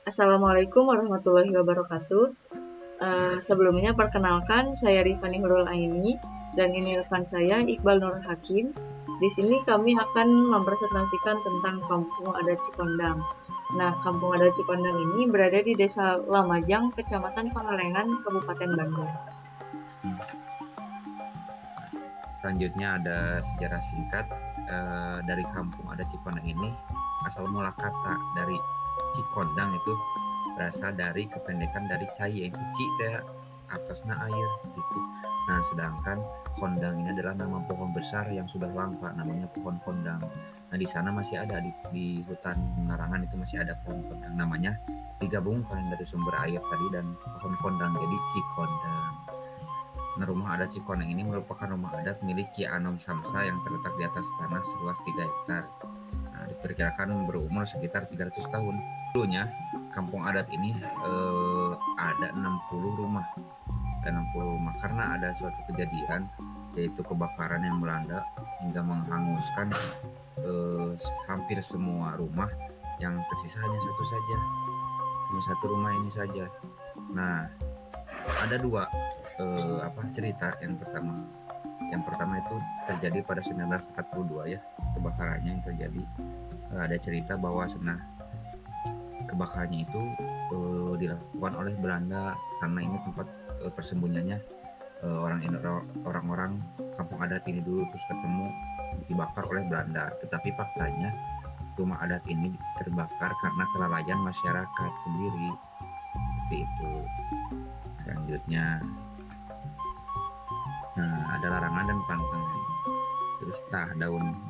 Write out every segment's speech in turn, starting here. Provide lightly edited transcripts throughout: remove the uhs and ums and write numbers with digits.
Assalamualaikum warahmatullahi wabarakatuh. Sebelumnya perkenalkan, saya Rifani Hurul Aini dan ini rekan saya Iqbal Nur Hakim. Di sini kami akan mempresentasikan tentang Kampung Adat Cikondang. Nah, Kampung Adat Cikondang ini berada di Desa Lamajang, Kecamatan Pangalengan, Kabupaten Bandung. Selanjutnya ada sejarah singkat dari Kampung Adat Cikondang ini. Asal mula kata dari Cikondang itu berasal dari kependekan dari cai, itu ci teh atasnya air gitu. Nah, sedangkan kondang ini adalah nama pohon besar yang sudah langka, namanya pohon kondang. Nah, di sana masih ada di hutan larangan itu masih ada pohon kondang, namanya digabungkan dari sumber air tadi dan pohon kondang jadi Cikondang. Nah, rumah adat Cikondang ini merupakan rumah adat milik Ki Anom Samsa yang terletak di atas tanah seluas 3 hektar. Nah, diperkirakan berumur sekitar 300 tahun. Dulunya, kampung adat ini ada 60 rumah. Dan 60 rumah karena ada suatu kejadian, yaitu kebakaran yang melanda hingga menghanguskan hampir semua rumah, yang tersisa hanya satu saja. Hanya satu rumah ini saja. Nah, ada dua cerita. Yang pertama itu terjadi pada 1942 ya, kebakarannya yang terjadi. Ada cerita bahwa kebakarannya itu dilakukan oleh Belanda karena ini tempat persembunyiannya orang-orang kampung adat ini dulu, terus ketemu dibakar oleh Belanda. Tetapi faktanya rumah adat ini terbakar karena kelalaian masyarakat sendiri. Seperti itu. Selanjutnya, ada larangan dan pantangan. Terus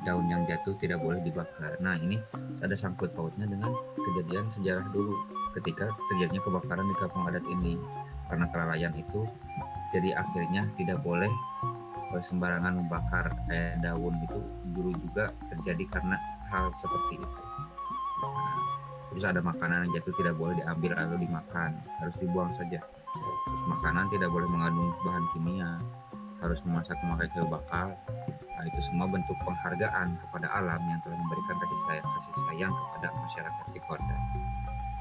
daun yang jatuh tidak boleh dibakar. Nah, ini ada sangkut pautnya dengan kejadian sejarah dulu ketika terjadinya kebakaran di kampung adat ini. Karena kelalaian itu, jadi akhirnya tidak boleh sembarangan membakar daun itu. Dulu juga terjadi karena hal seperti itu. Terus ada makanan yang jatuh tidak boleh diambil lalu dimakan, harus dibuang saja. Terus makanan tidak boleh mengandung bahan kimia, harus memasak memakai kayu bakar. Nah, itu semua bentuk penghargaan kepada alam yang telah memberikan kasih sayang kepada masyarakat Cikondang.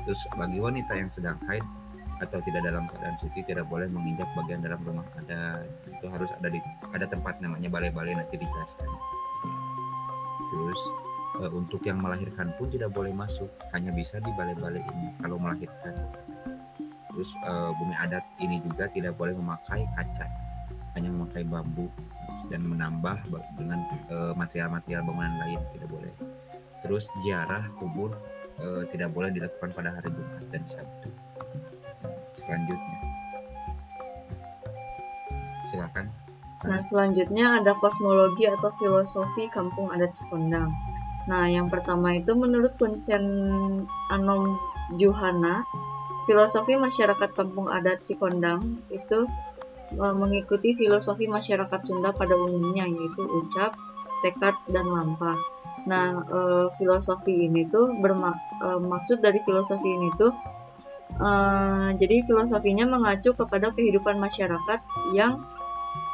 Terus bagi wanita yang sedang haid atau tidak dalam keadaan suci tidak boleh menginjak bagian dalam rumah adat. Itu harus ada tempat namanya balai-balai, nanti dijelaskan. Terus untuk yang melahirkan pun tidak boleh masuk, hanya bisa di balai-balai ini kalau melahirkan. Terus bumi adat ini juga tidak boleh memakai kaca, hanya memakai bambu dan menambah dengan material-material bangunan lain, tidak boleh. Terus ziarah kubur tidak boleh dilakukan pada hari Jumat dan Sabtu. Selanjutnya, silakan. Nah, selanjutnya ada kosmologi atau filosofi Kampung Adat Cikondang. Nah, yang pertama itu menurut Kuncen Anom Juhana, filosofi masyarakat Kampung Adat Cikondang itu mengikuti filosofi masyarakat Sunda pada umumnya, yaitu ucap, tekad, dan lampah. Nah, filosofi ini tuh maksud dari filosofi ini tuh jadi filosofinya mengacu kepada kehidupan masyarakat yang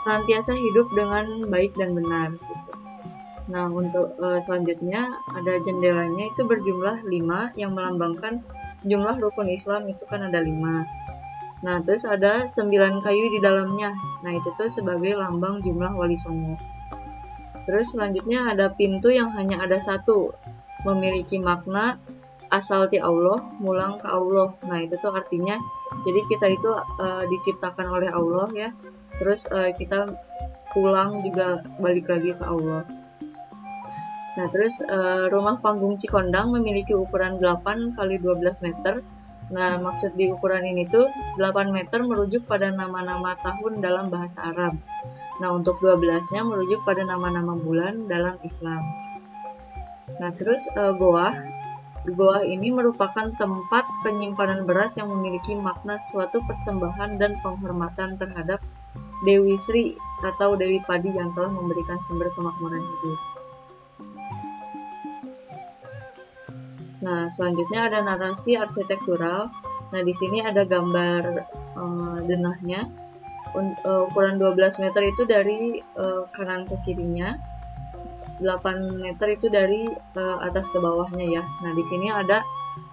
senantiasa hidup dengan baik dan benar gitu. Nah, untuk selanjutnya ada jendelanya itu berjumlah 5 yang melambangkan jumlah rukun Islam itu kan ada 5. Nah, terus ada 9 kayu di dalamnya. Nah, itu tuh sebagai lambang jumlah Wali Songo. Terus selanjutnya ada pintu yang hanya ada satu, memiliki makna asal ti Allah, mulang ke Allah. Nah, itu tuh artinya jadi kita itu diciptakan oleh Allah ya. Terus kita pulang juga balik lagi ke Allah. Nah, terus rumah panggung Cikondang memiliki ukuran 8 x 12 meter. Nah, maksud di ukuran ini tuh 8 meter merujuk pada nama-nama tahun dalam bahasa Arab. Nah, untuk 12-nya merujuk pada nama-nama bulan dalam Islam. Nah, terus Goa ini merupakan tempat penyimpanan beras yang memiliki makna suatu persembahan dan penghormatan terhadap Dewi Sri atau Dewi Padi yang telah memberikan sumber kemakmuran hidup. Nah, selanjutnya ada narasi arsitektural. Nah, di sini ada gambar denahnya. Ukuran 12 meter itu dari kanan ke kirinya. 8 meter itu dari atas ke bawahnya ya. Nah, di sini ada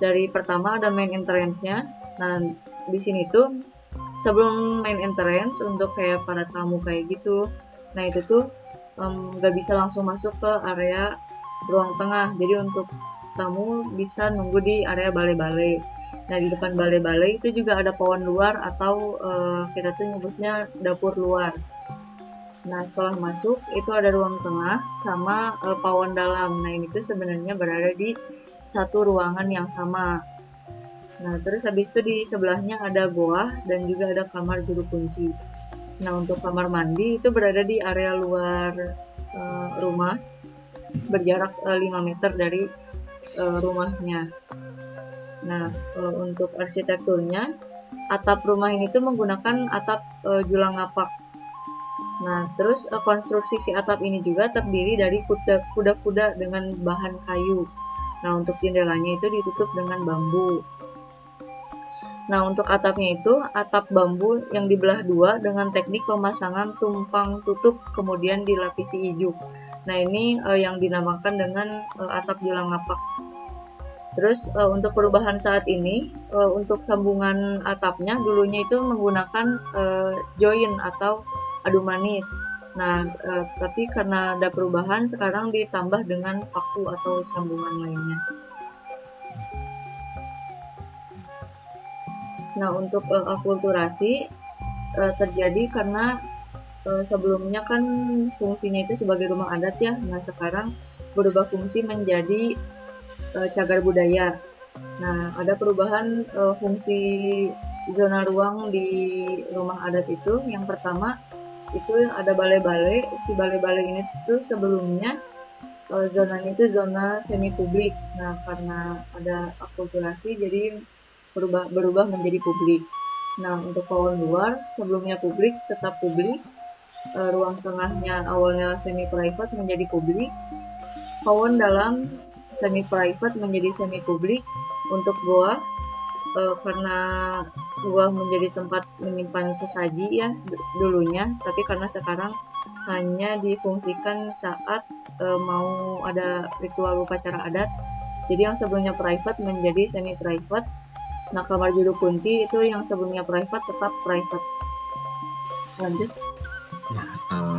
Dari pertama ada main entrance-nya. Nah, di sini tuh sebelum main entrance untuk kayak para tamu kayak gitu. Nah, itu tuh nggak bisa langsung masuk ke area ruang tengah. Jadi untuk tamu bisa nunggu di area balai-balai. Nah, di depan balai-balai itu juga ada pawon luar atau kita tuh nyebutnya dapur luar. Nah, setelah masuk itu ada ruang tengah sama pawon dalam. Nah, ini tuh sebenarnya berada di satu ruangan yang sama. Nah, terus habis itu di sebelahnya ada goa dan juga ada kamar juru kunci. Nah, untuk kamar mandi itu berada di area luar rumah, berjarak 5 meter dari rumahnya. Nah, untuk arsitekturnya, atap rumah ini tuh menggunakan atap julang ngapak. Nah, terus konstruksi si atap ini juga terdiri dari kuda-kuda dengan bahan kayu. Nah, untuk jendelanya itu ditutup dengan bambu. Nah, untuk atapnya itu atap bambu yang dibelah dua dengan teknik pemasangan tumpang tutup kemudian dilapisi ijuk. Nah, ini yang dinamakan dengan atap julang ngapak. Terus untuk perubahan saat ini, untuk sambungan atapnya dulunya itu menggunakan join atau adu manis. Nah, tapi karena ada perubahan sekarang ditambah dengan paku atau sambungan lainnya. Nah, untuk akulturasi terjadi karena sebelumnya kan fungsinya itu sebagai rumah adat ya. Nah, sekarang berubah fungsi menjadi cagar budaya. Nah, ada perubahan fungsi zona ruang di rumah adat itu. Yang pertama itu ada balai-balai. Si balai-balai ini tuh sebelumnya zonanya itu zona semi publik. Nah, karena ada akulturasi jadi berubah menjadi publik. Nah, untuk pawon luar sebelumnya publik tetap publik. Ruang tengahnya awalnya semi private menjadi publik. Pawon dalam semi private menjadi semi publik. Untuk goa karena goa menjadi tempat menyimpan sesaji ya dulunya, tapi karena sekarang hanya difungsikan saat mau ada ritual upacara adat. Jadi yang sebelumnya private menjadi semi private. Nah, kamar juru kunci itu yang sebelumnya private tetap private. Lanjut. Ya,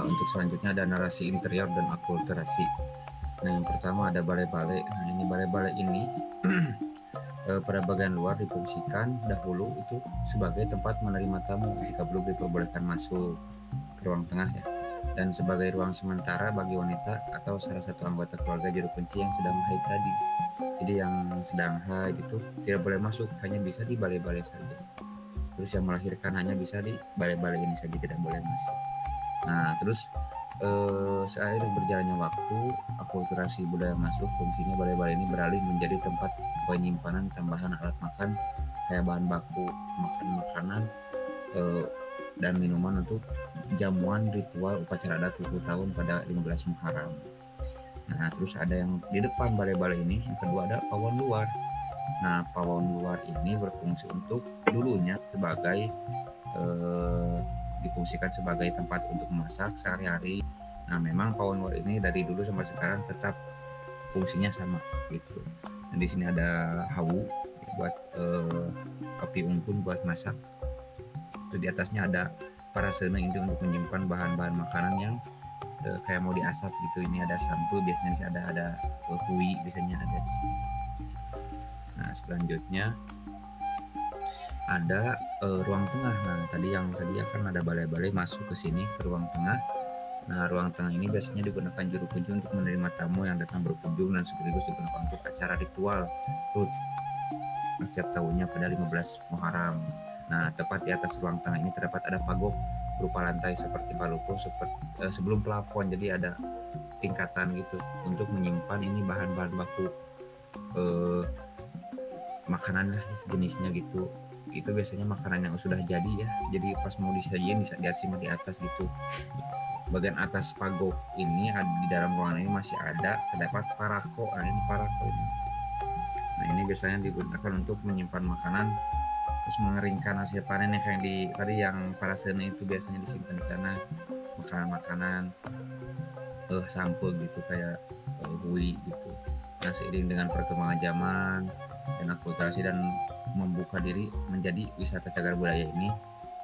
untuk selanjutnya ada narasi interior dan akulturasi. Nah, yang pertama ada balai-balai. Nah, ini balai-balai ini pada bagian luar difungsikan dahulu itu sebagai tempat menerima tamu jika belum diperbolehkan masuk ke ruang tengah ya, dan sebagai ruang sementara bagi wanita atau salah satu anggota keluarga juru kunci yang sedang haid tadi. Jadi yang sedang haid itu tidak boleh masuk, hanya bisa di balai-balai saja. Terus yang melahirkan hanya bisa di balai-balai ini saja, tidak boleh masuk. Nah, terus seiring berjalannya waktu, akulturasi budaya masuk, fungsinya balai-balai ini beralih menjadi tempat penyimpanan tambahan alat makan kayak bahan baku makanan dan minuman untuk jamuan ritual upacara adat 20 tahun pada 15 Muharram. Nah, terus ada yang di depan balai-balai ini, yang kedua ada pawon luar. Nah, pawon luar ini berfungsi untuk dulunya sebagai difungsikan sebagai tempat untuk memasak sehari-hari. Nah, memang pawon luar ini dari dulu sampai sekarang tetap fungsinya sama gitu. Dan di sini ada hawu buat api unggun buat masak. Terus di atasnya ada parasena ini untuk menyimpan bahan-bahan makanan yang kayak mau diasap gitu. Ini ada sampo biasanya sih, ada hui biasanya ada di sini. Nah, selanjutnya ada ruang tengah. Nah, tadi akan ada balai-balai masuk ke sini ke ruang tengah. Nah, ruang tengah ini biasanya digunakan juru kunci untuk menerima tamu yang datang berkunjung dan sekaligus digunakan untuk acara ritual setiap tahunnya pada 15 Muharram. Nah, tepat di atas ruang tengah ini terdapat ada pagok berupa lantai seperti palupo sebelum plafon, jadi ada tingkatan gitu untuk menyimpan ini bahan-bahan baku makanan lah sejenisnya gitu. Itu biasanya makanan yang sudah jadi ya, jadi pas mau disajiin bisa disimpan di atas gitu. Bagian atas pagok ini di dalam ruangan ini masih ada terdapat parako. Nah, ini parako ini. Nah, ini biasanya digunakan untuk menyimpan makanan terus mengeringkan hasil panen yang kayak di tadi yang parasena itu biasanya disimpan di sana, makanan-makanan sampel gitu kayak hui gitu. Nah, seiring dengan perkembangan zaman dan mengakulturasi dan membuka diri menjadi wisata cagar budaya ini,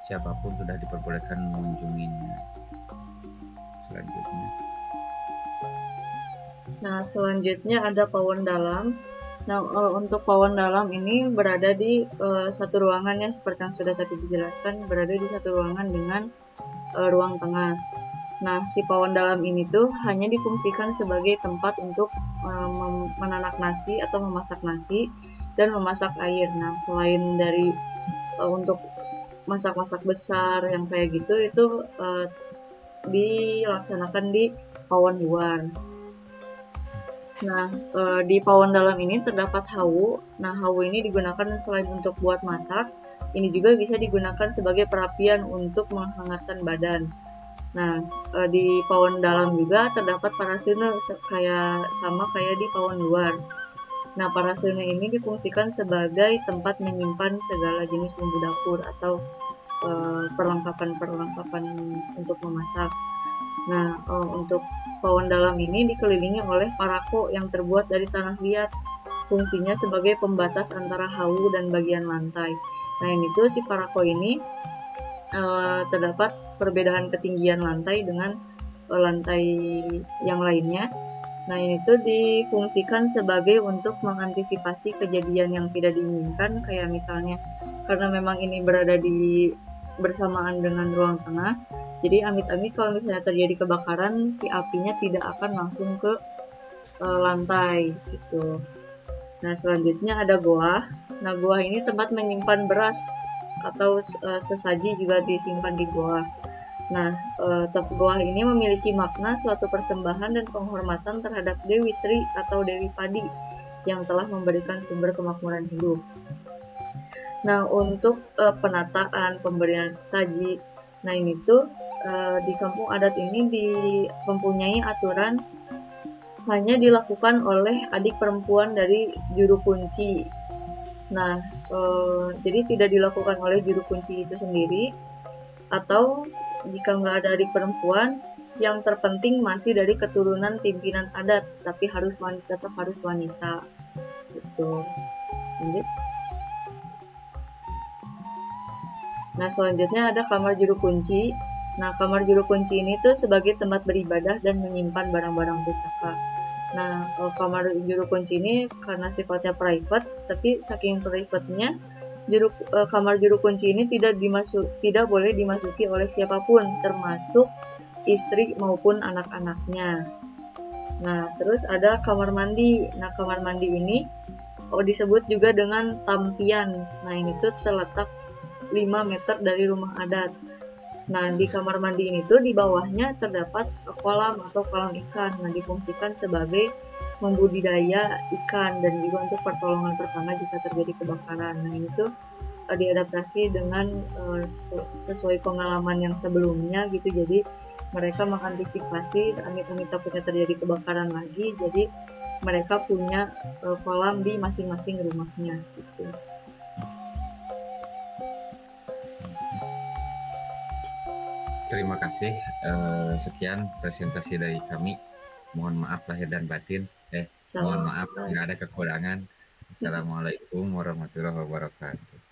siapapun sudah diperbolehkan mengunjunginya. Selanjutnya, Nah, selanjutnya ada pawon dalam. Nah, untuk pawon dalam ini berada di satu ruangan ya, seperti yang sudah tadi dijelaskan, berada di satu ruangan dengan ruang tengah. Nah, si pawon dalam ini tuh hanya difungsikan sebagai tempat untuk menanak nasi atau memasak nasi dan memasak air. Nah, selain dari untuk masak-masak besar yang kayak gitu, itu dilaksanakan di pawon luar. Nah, di pawon dalam ini terdapat hawu. Nah, hawu ini digunakan selain untuk buat masak, ini juga bisa digunakan sebagai perapian untuk menghangatkan badan. Nah, di pawon dalam juga terdapat parasune sama kayak di pawon luar. Nah, parasune ini difungsikan sebagai tempat menyimpan segala jenis bumbu dapur atau perlengkapan-perlengkapan untuk memasak. Nah, untuk pawon dalam ini dikelilingi oleh parako yang terbuat dari tanah liat. Fungsinya sebagai pembatas antara hawu dan bagian lantai. Nah, ini tuh si parako ini terdapat perbedaan ketinggian lantai dengan lantai yang lainnya. Nah, ini tuh difungsikan sebagai untuk mengantisipasi kejadian yang tidak diinginkan, kayak misalnya karena memang ini berada di bersamaan dengan ruang tengah, jadi amit-amit kalau misalnya terjadi kebakaran, si apinya tidak akan langsung ke lantai gitu. Nah, selanjutnya ada goa. Nah, goa ini tempat menyimpan beras atau sesaji juga disimpan di goa. Nah, goa ini memiliki makna suatu persembahan dan penghormatan terhadap Dewi Sri atau Dewi Padi yang telah memberikan sumber kemakmuran hidup. Nah, untuk penataan, pemberian sesaji, nah ini tuh di kampung adat ini mempunyai aturan hanya dilakukan oleh adik perempuan dari juru kunci. Nah, jadi tidak dilakukan oleh juru kunci itu sendiri, atau jika nggak ada adik perempuan, yang terpenting masih dari keturunan pimpinan adat, tapi tetap harus wanita. Gitu. Lanjut. Nah, selanjutnya ada kamar juru kunci. Nah, kamar juru kunci ini tuh sebagai tempat beribadah dan menyimpan barang-barang pusaka. Nah, kamar juru kunci ini karena sifatnya private, tapi saking private-nya, kamar juru kunci ini tidak boleh dimasuki oleh siapapun, termasuk istri maupun anak-anaknya. Nah, terus ada kamar mandi. Nah, kamar mandi ini disebut juga dengan tampian. Nah, ini tuh terletak 5 meter dari rumah adat. Nah, di kamar mandi ini tuh di bawahnya terdapat kolam atau kolam ikan. Nah, difungsikan sebagai membudidaya ikan dan juga untuk pertolongan pertama jika terjadi kebakaran. Nah, ini tuh diadaptasi dengan sesuai pengalaman yang sebelumnya gitu. Jadi, mereka mengantisipasi amit-amit takutnya terjadi kebakaran lagi. Jadi, mereka punya kolam di masing-masing rumahnya gitu. terima kasih. Sekian presentasi dari kami. Mohon maaf lahir dan batin. Mohon maaf jika ada kekurangan. Assalamualaikum warahmatullahi wabarakatuh.